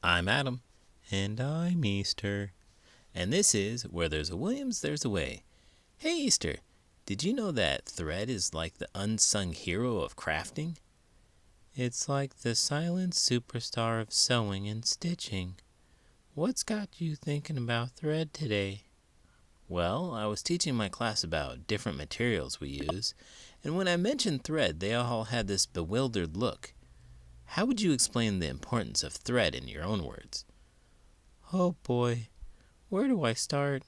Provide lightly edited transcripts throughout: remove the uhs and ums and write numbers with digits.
I'm Adam. And I'm Easter. And this is Where There's a Williams, There's a Way. Hey Easter, did you know that thread is like the unsung hero of crafting? It's like the silent superstar of sewing and stitching. What's got you thinking about thread today? Well, I was teaching my class about different materials we use, and when I mentioned thread, they all had this bewildered look. How would you explain the importance of thread in your own words? Oh boy, where do I start?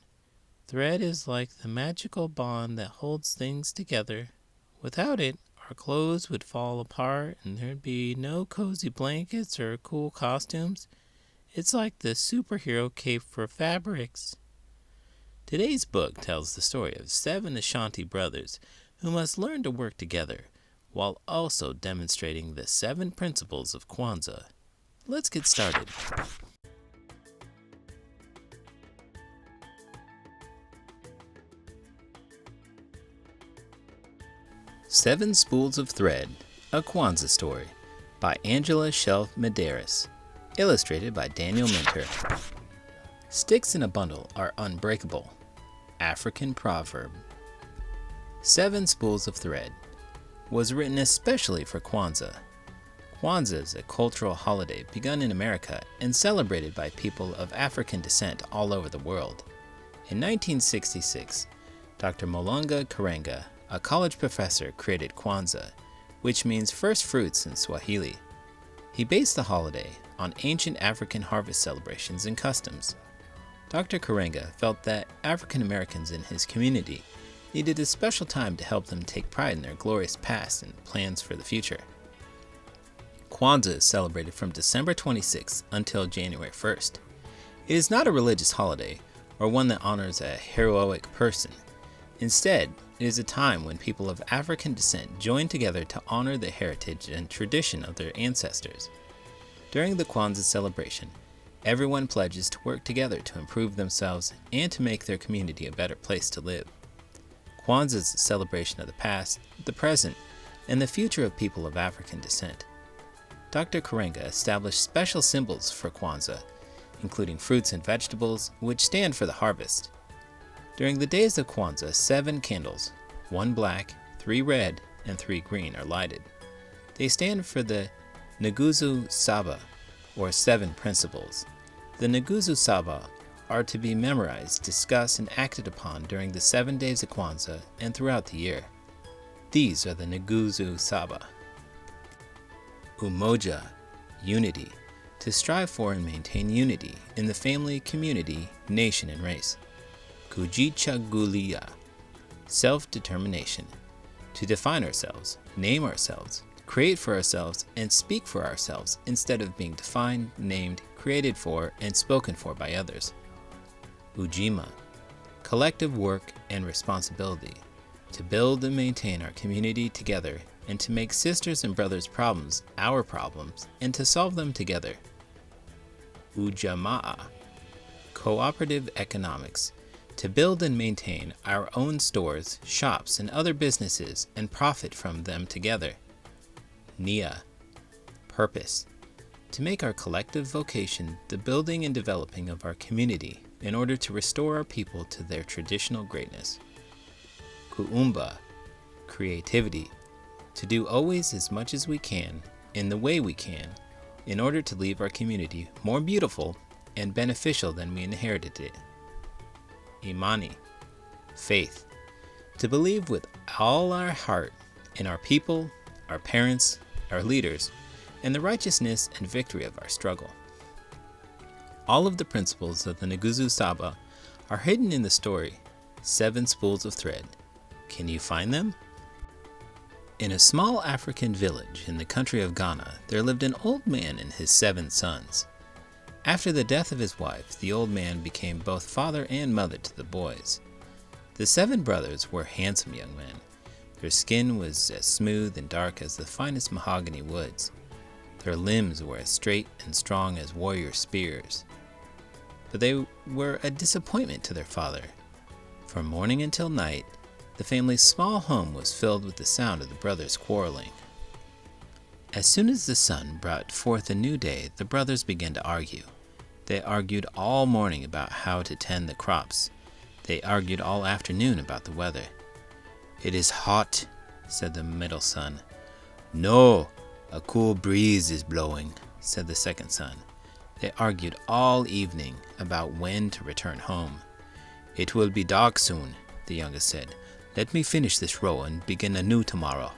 Thread is like the magical bond that holds things together. Without it, our clothes would fall apart and there'd be no cozy blankets or cool costumes. It's like the superhero cape for fabrics. Today's book tells the story of 7 Ashanti brothers who must learn to work together while also demonstrating the 7 principles of Kwanzaa. Let's get started. 7 Spools of Thread, A Kwanzaa Story by Angela Shelf Medearis. Illustrated by Daniel Minter. Sticks in a bundle are unbreakable. African proverb. 7 Spools of Thread was written especially for Kwanzaa. Kwanzaa is a cultural holiday begun in America and celebrated by people of African descent all over the world. In 1966, Dr. Molanga Karenga, a college professor, created Kwanzaa, which means first fruits in Swahili. He based the holiday on ancient African harvest celebrations and customs. Dr. Karenga felt that African Americans in his community needed a special time to help them take pride in their glorious past and plans for the future. Kwanzaa is celebrated from December 26th until January 1st. It is not a religious holiday or one that honors a heroic person. Instead, it is a time when people of African descent join together to honor the heritage and tradition of their ancestors. During the Kwanzaa celebration, everyone pledges to work together to improve themselves and to make their community a better place to live. Kwanzaa is a celebration of the past, the present, and the future of people of African descent. Dr. Karenga established special symbols for Kwanzaa, including fruits and vegetables, which stand for the harvest. During the days of Kwanzaa, 7 candles, 1 black, 3 red, and 3 green, are lighted. They stand for the Nguzo Saba, or 7 principles. The Nguzo Saba are to be memorized, discussed, and acted upon during the 7 days of Kwanzaa and throughout the year. These are the Nguzo Saba. Umoja, unity, to strive for and maintain unity in the family, community, nation, and race. Kujichagulia, self-determination, to define ourselves, name ourselves, create for ourselves, and speak for ourselves instead of being defined, named, created for, and spoken for by others. Ujima, collective work and responsibility, to build and maintain our community together and to make sisters and brothers' problems our problems and to solve them together. Ujamaa, cooperative economics, to build and maintain our own stores, shops, and other businesses and profit from them together. Nia, purpose, to make our collective vocation the building and developing of our community in order to restore our people to their traditional greatness. Kuumba, creativity, to do always as much as we can, in the way we can, in order to leave our community more beautiful and beneficial than we inherited it. Imani, faith, to believe with all our heart in our people, our parents, our leaders, and the righteousness and victory of our struggle. All of the principles of the Nguzo Saba are hidden in the story, 7 Spools of Thread. Can you find them? In a small African village in the country of Ghana, there lived an old man and his 7 sons. After the death of his wife, the old man became both father and mother to the boys. The 7 brothers were handsome young men. Their skin was as smooth and dark as the finest mahogany woods. Their limbs were as straight and strong as warrior spears. But they were a disappointment to their father. From morning until night, the family's small home was filled with the sound of the brothers quarreling. As soon as the sun brought forth a new day, the brothers began to argue. They argued all morning about how to tend the crops. They argued all afternoon about the weather. "It is hot," said the middle son. "No, a cool breeze is blowing," said the second son. They argued all evening about when to return home. "It will be dark soon," the youngest said. "Let me finish this row and begin anew tomorrow."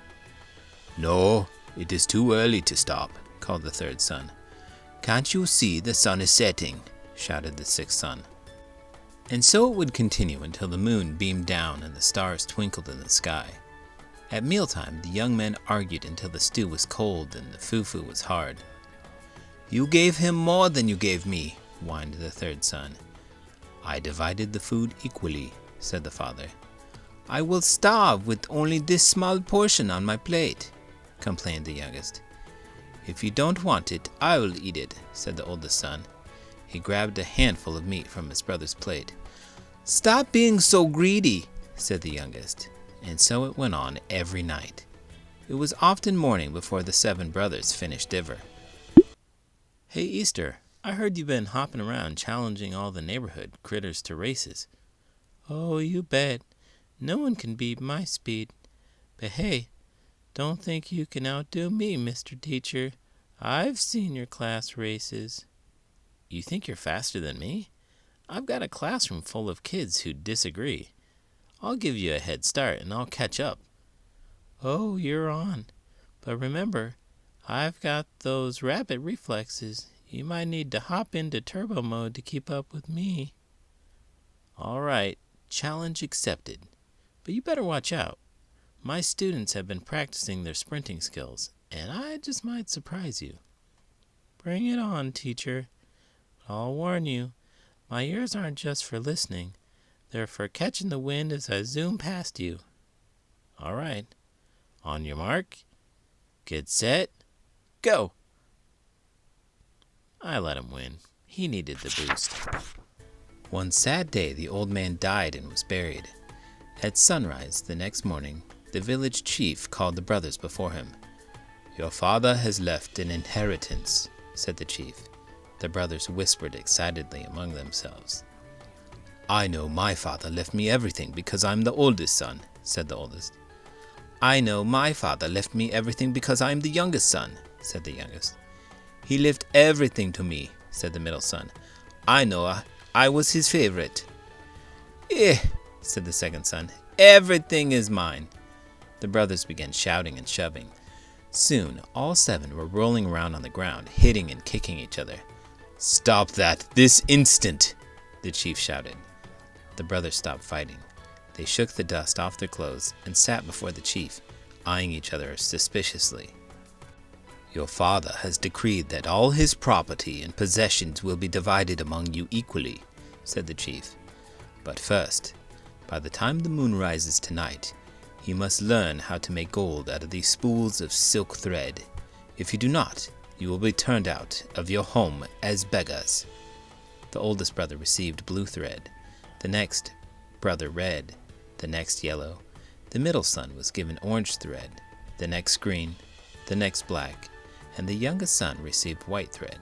"No, it is too early to stop," called the third son. "Can't you see the sun is setting?" shouted the sixth son. And so it would continue until the moon beamed down and the stars twinkled in the sky. At mealtime, the young men argued until the stew was cold and the fufu was hard. "You gave him more than you gave me," whined the third son. "I divided the food equally," said the father. "I will starve with only this small portion on my plate," complained the youngest. "If you don't want it, I will eat it," said the oldest son. He grabbed a handful of meat from his brother's plate. "Stop being so greedy," said the youngest. And so it went on every night. It was often morning before the 7 brothers finished dinner. "Hey, Easter, I heard you've been hopping around challenging all the neighborhood critters to races." "Oh, you bet. No one can beat my speed. But hey, don't think you can outdo me, Mr. Teacher. I've seen your class races." "You think you're faster than me? I've got a classroom full of kids who disagree. I'll give you a head start and I'll catch up." "Oh, you're on. But remember, I've got those rapid reflexes. You might need to hop into turbo mode to keep up with me." "All right, challenge accepted. But you better watch out. My students have been practicing their sprinting skills, and I just might surprise you." "Bring it on, teacher. I'll warn you, my ears aren't just for listening. They're for catching the wind as I zoom past you." "All right. On your mark. Get set. Go." I let him win. He needed the boost. One sad day, the old man died and was buried. At sunrise the next morning, the village chief called the brothers before him. "Your father has left an inheritance," said the chief. The brothers whispered excitedly among themselves. "I know my father left me everything because I'm the oldest son," said the oldest. "I know my father left me everything because I'm the youngest son," said the youngest. "He left everything to me," said the middle son. "I know I was his favorite." "Eh," said the second son. "Everything is mine." The brothers began shouting and shoving. Soon all 7 were rolling around on the ground, hitting and kicking each other. "Stop that this instant," the chief shouted. The brothers stopped fighting. They shook the dust off their clothes and sat before the chief, eyeing each other suspiciously. "Your father has decreed that all his property and possessions will be divided among you equally," said the chief. "But first, by the time the moon rises tonight, you must learn how to make gold out of these spools of silk thread. If you do not, you will be turned out of your home as beggars." The oldest brother received blue thread, the next brother red, the next yellow. The middle son was given orange thread, the next green, the next black, and the youngest son received white thread.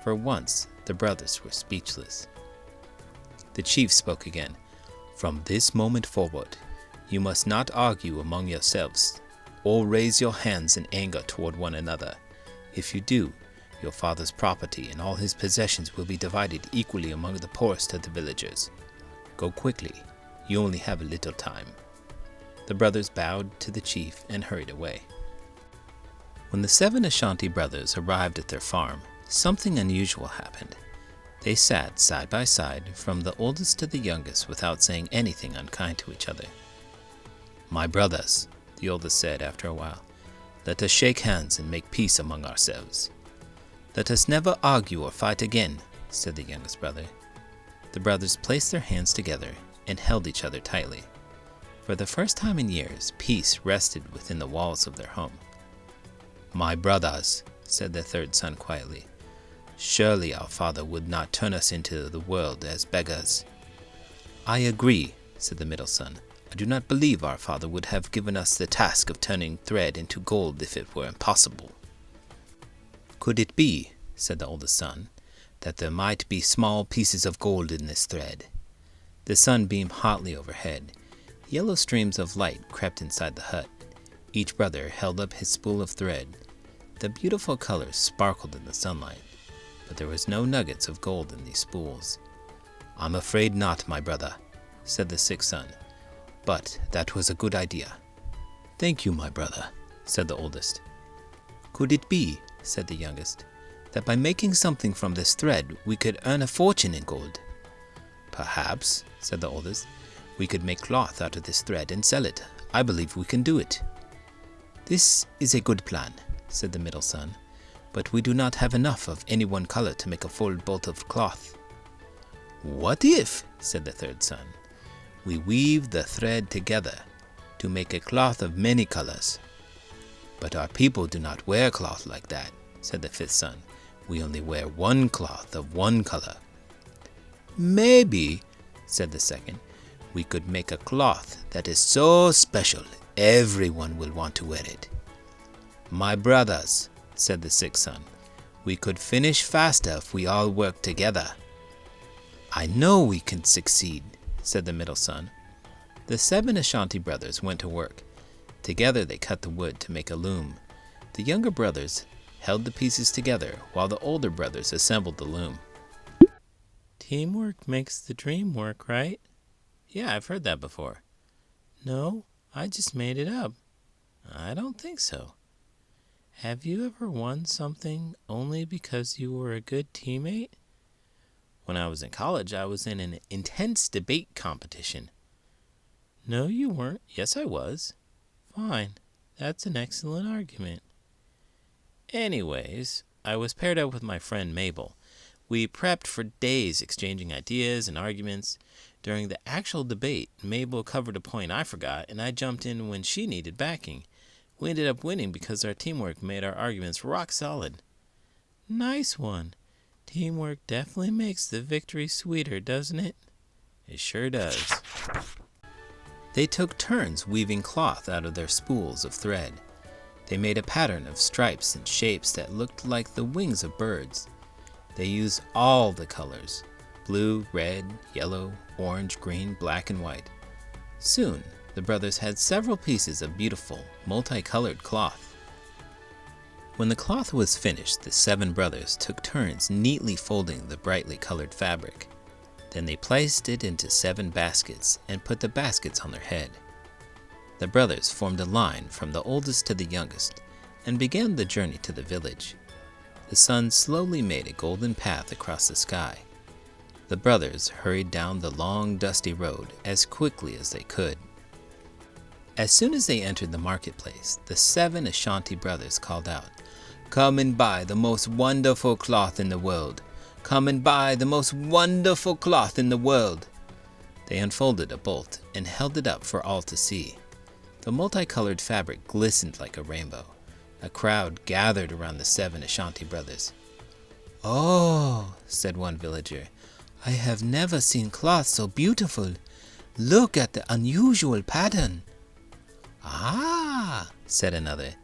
For once, the brothers were speechless. The chief spoke again. "From this moment forward, you must not argue among yourselves, or raise your hands in anger toward one another. If you do, your father's property and all his possessions will be divided equally among the poorest of the villagers. Go quickly, you only have a little time." The brothers bowed to the chief and hurried away. When the 7 Ashanti brothers arrived at their farm, something unusual happened. They sat side by side, from the oldest to the youngest, without saying anything unkind to each other. "My brothers," the oldest said after a while, "let us shake hands and make peace among ourselves." "Let us never argue or fight again," said the youngest brother. The brothers placed their hands together and held each other tightly. For the first time in years, peace rested within the walls of their home. "My brothers," said the third son quietly, "surely our father would not turn us into the world as beggars." "I agree," said the middle son. "I do not believe our father would have given us the task of turning thread into gold if it were impossible." "Could it be," said the oldest son, "that there might be small pieces of gold in this thread?" The sun beamed hotly overhead. Yellow streams of light crept inside the hut. Each brother held up his spool of thread. The beautiful colors sparkled in the sunlight, but there was no nuggets of gold in these spools. "I'm afraid not, my brother," said the sixth son, "but that was a good idea." "Thank you, my brother," said the oldest. "Could it be," said the youngest, "that by making something from this thread we could earn a fortune in gold?" "Perhaps," said the oldest, "we could make cloth out of this thread and sell it. I believe we can do it." "This is a good plan," said the middle son, "but we do not have enough of any one color to make a full bolt of cloth." "What if," said the third son, "we weave the thread together to make a cloth of many colors?" "But our people do not wear cloth like that," said the fifth son. "We only wear one cloth of one color." "Maybe," said the second, "we could make a cloth that is so special everyone will want to wear it." "My brothers," said the sixth son, "we could finish faster if we all work together." "I know we can succeed," said the middle son. The 7 Ashanti brothers went to work. Together they cut the wood to make a loom. The younger brothers held the pieces together while the older brothers assembled the loom. "Teamwork makes the dream work, right?" "Yeah, I've heard that before." "No, I just made it up." "I don't think so." "Have you ever won something only because you were a good teammate?" "When I was in college, I was in an intense debate competition." "No, you weren't." "Yes, I was." "Fine. That's an excellent argument." "Anyways, I was paired up with my friend Mabel. We prepped for days exchanging ideas and arguments. During the actual debate, Mabel covered a point I forgot, and I jumped in when she needed backing. We ended up winning because our teamwork made our arguments rock solid." "Nice one. Teamwork definitely makes the victory sweeter, doesn't it?" "It sure does." They took turns weaving cloth out of their spools of thread. They made a pattern of stripes and shapes that looked like the wings of birds. They used all the colors: blue, red, yellow, orange, green, black, and white. Soon, the brothers had several pieces of beautiful, multicolored cloth. When the cloth was finished, the 7 brothers took turns neatly folding the brightly colored fabric. Then they placed it into 7 baskets and put the baskets on their head. The brothers formed a line from the oldest to the youngest and began the journey to the village. The sun slowly made a golden path across the sky. The brothers hurried down the long, dusty road as quickly as they could. As soon as they entered the marketplace, the 7 Ashanti brothers called out, "Come and buy the most wonderful cloth in the world. Come and buy the most wonderful cloth in the world." They unfolded a bolt and held it up for all to see. The multicolored fabric glistened like a rainbow. A crowd gathered around the 7 Ashanti brothers. "Oh," said one villager, "I have never seen cloth so beautiful. Look at the unusual pattern." "Ah," said another,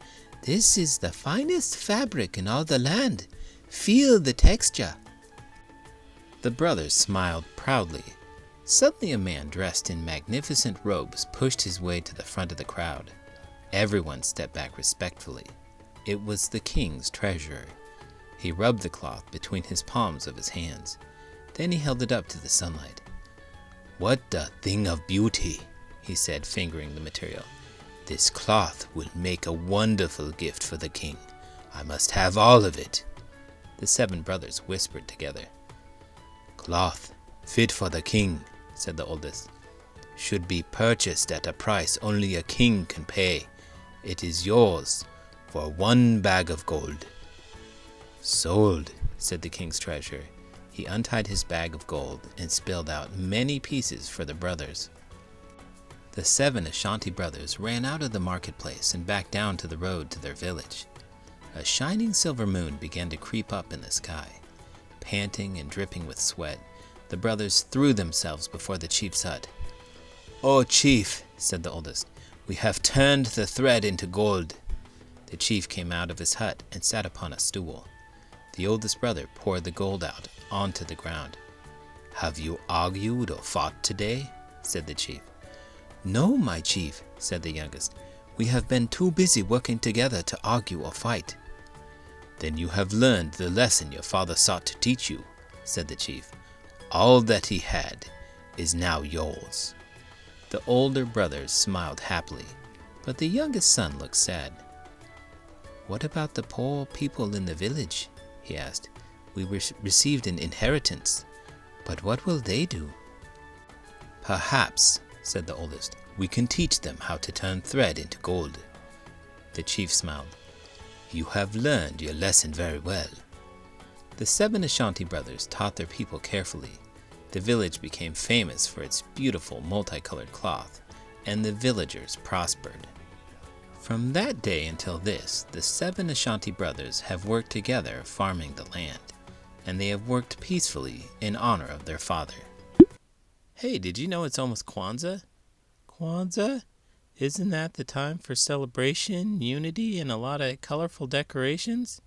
"this is the finest fabric in all the land. Feel the texture." The brothers smiled proudly. Suddenly a man dressed in magnificent robes pushed his way to the front of the crowd. Everyone stepped back respectfully. It was the king's treasurer. He rubbed the cloth between his palms of his hands. Then he held it up to the sunlight. "What a thing of beauty," he said, fingering the material. "This cloth will make a wonderful gift for the king. I must have all of it." The 7 brothers whispered together. "Cloth fit for the king," said the oldest, "should be purchased at a price only a king can pay. It is yours for 1 bag of gold." "Sold," said the king's treasurer. He untied his bag of gold and spilled out many pieces for the brothers. The 7 Ashanti brothers ran out of the marketplace and back down to the road to their village. A shining silver moon began to creep up in the sky. Panting and dripping with sweat, the brothers threw themselves before the chief's hut. "Oh, chief," said the oldest, "we have turned the thread into gold." The chief came out of his hut and sat upon a stool. The oldest brother poured the gold out onto the ground. "Have you argued or fought today?" said the chief. "No, my chief," said the youngest. "We have been too busy working together to argue or fight." "Then you have learned the lesson your father sought to teach you," said the chief. "All that he had is now yours." The older brothers smiled happily, but the youngest son looked sad. "What about the poor people in the village?" he asked. "We received an inheritance, but what will they do?" "Perhaps," said the oldest, "we can teach them how to turn thread into gold." The chief smiled. "You have learned your lesson very well." The 7 Ashanti brothers taught their people carefully. The village became famous for its beautiful multicolored cloth, and the villagers prospered. From that day until this, the 7 Ashanti brothers have worked together farming the land, and they have worked peacefully in honor of their father. Hey, did you know it's almost Kwanzaa? Kwanzaa? Isn't that the time for celebration, unity, and a lot of colorful decorations?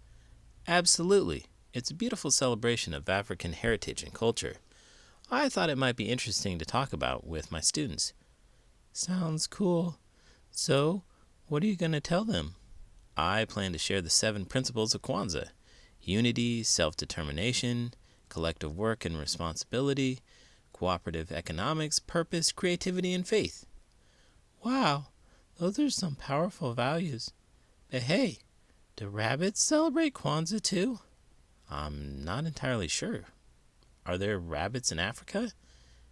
Absolutely. It's a beautiful celebration of African heritage and culture. I thought it might be interesting to talk about with my students. Sounds cool. So, what are you going to tell them? I plan to share the 7 principles of Kwanzaa: unity, self-determination, collective work and responsibility, cooperative economics, purpose, creativity, and faith. Wow, those are some powerful values. But hey, do rabbits celebrate Kwanzaa too? I'm not entirely sure. Are there rabbits in Africa?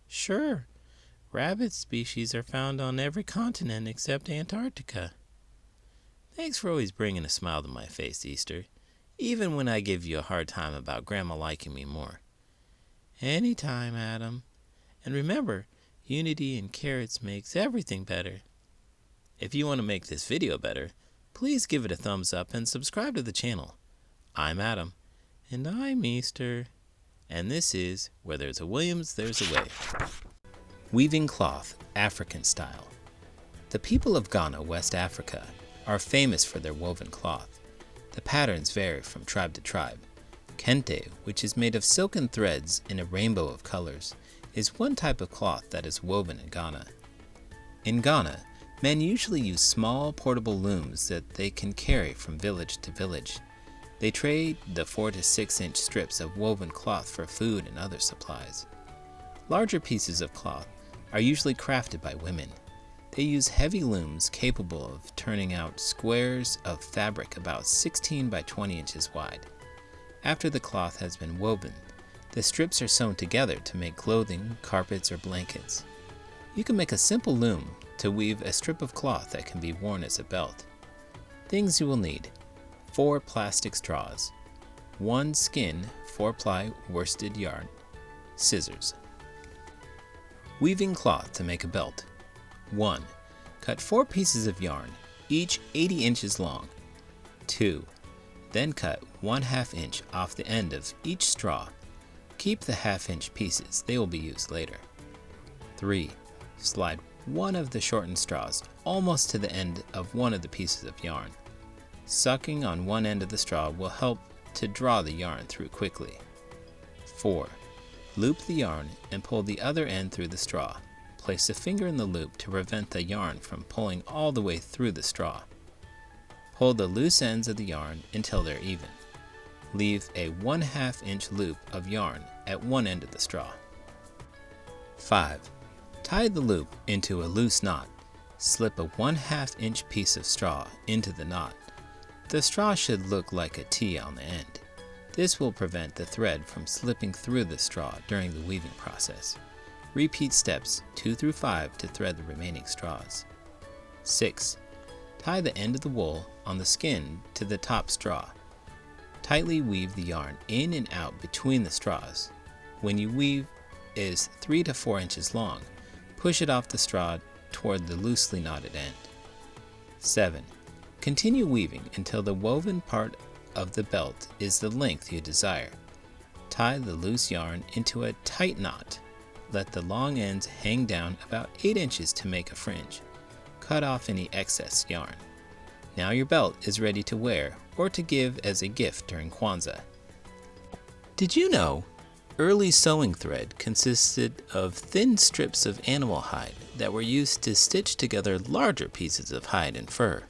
Sure. Rabbit species are found on every continent except Antarctica. Thanks for always bringing a smile to my face, Easter, even when I give you a hard time about Grandma liking me more. Anytime, Adam. And remember, unity and carrots makes everything better. If you want to make this video better, please give it a thumbs up and subscribe to the channel. I'm Adam. And I'm Easter. And this is Where There's a Williams, There's a Way. Weaving cloth, African style. The people of Ghana, West Africa, are famous for their woven cloth. The patterns vary from tribe to tribe. Kente, which is made of silken threads in a rainbow of colors, is one type of cloth that is woven in Ghana. In Ghana, men usually use small portable looms that they can carry from village to village. They trade the 4 to 6 inch strips of woven cloth for food and other supplies. Larger pieces of cloth are usually crafted by women. They use heavy looms capable of turning out squares of fabric about 16 by 20 inches wide. After the cloth has been woven, the strips are sewn together to make clothing, carpets, or blankets. You can make a simple loom to weave a strip of cloth that can be worn as a belt. Things you will need: 4 plastic straws, 1 skin 4-ply worsted yarn, scissors. Weaving cloth to make a belt. 1. Cut 4 pieces of yarn, each 80 inches long. 2. Then cut 1/2 inch off the end of each straw. Keep the 1/2 inch pieces, they will be used later. 3. Slide one of the shortened straws almost to the end of one of the pieces of yarn. Sucking on one end of the straw will help to draw the yarn through quickly. 4. Loop the yarn and pull the other end through the straw. Place a finger in the loop to prevent the yarn from pulling all the way through the straw. Pull the loose ends of the yarn until they're even. Leave a 1/2 inch loop of yarn at one end of the straw. 5. Tie the loop into a loose knot. Slip a 1/2 inch piece of straw into the knot. The straw should look like a T on the end. This will prevent the thread from slipping through the straw during the weaving process. Repeat steps 2 through 5 to thread the remaining straws. 6. Tie the end of the wool on the skin to the top straw. Tightly weave the yarn in and out between the straws. When you weave is 3 to 4 inches long, push it off the straw toward the loosely knotted end. 7. Continue weaving until the woven part of the belt is the length you desire. Tie the loose yarn into a tight knot. Let the long ends hang down about 8 inches to make a fringe. Cut off any excess yarn. Now your belt is ready to wear or to give as a gift during Kwanzaa. Did you know early sewing thread consisted of thin strips of animal hide that were used to stitch together larger pieces of hide and fur?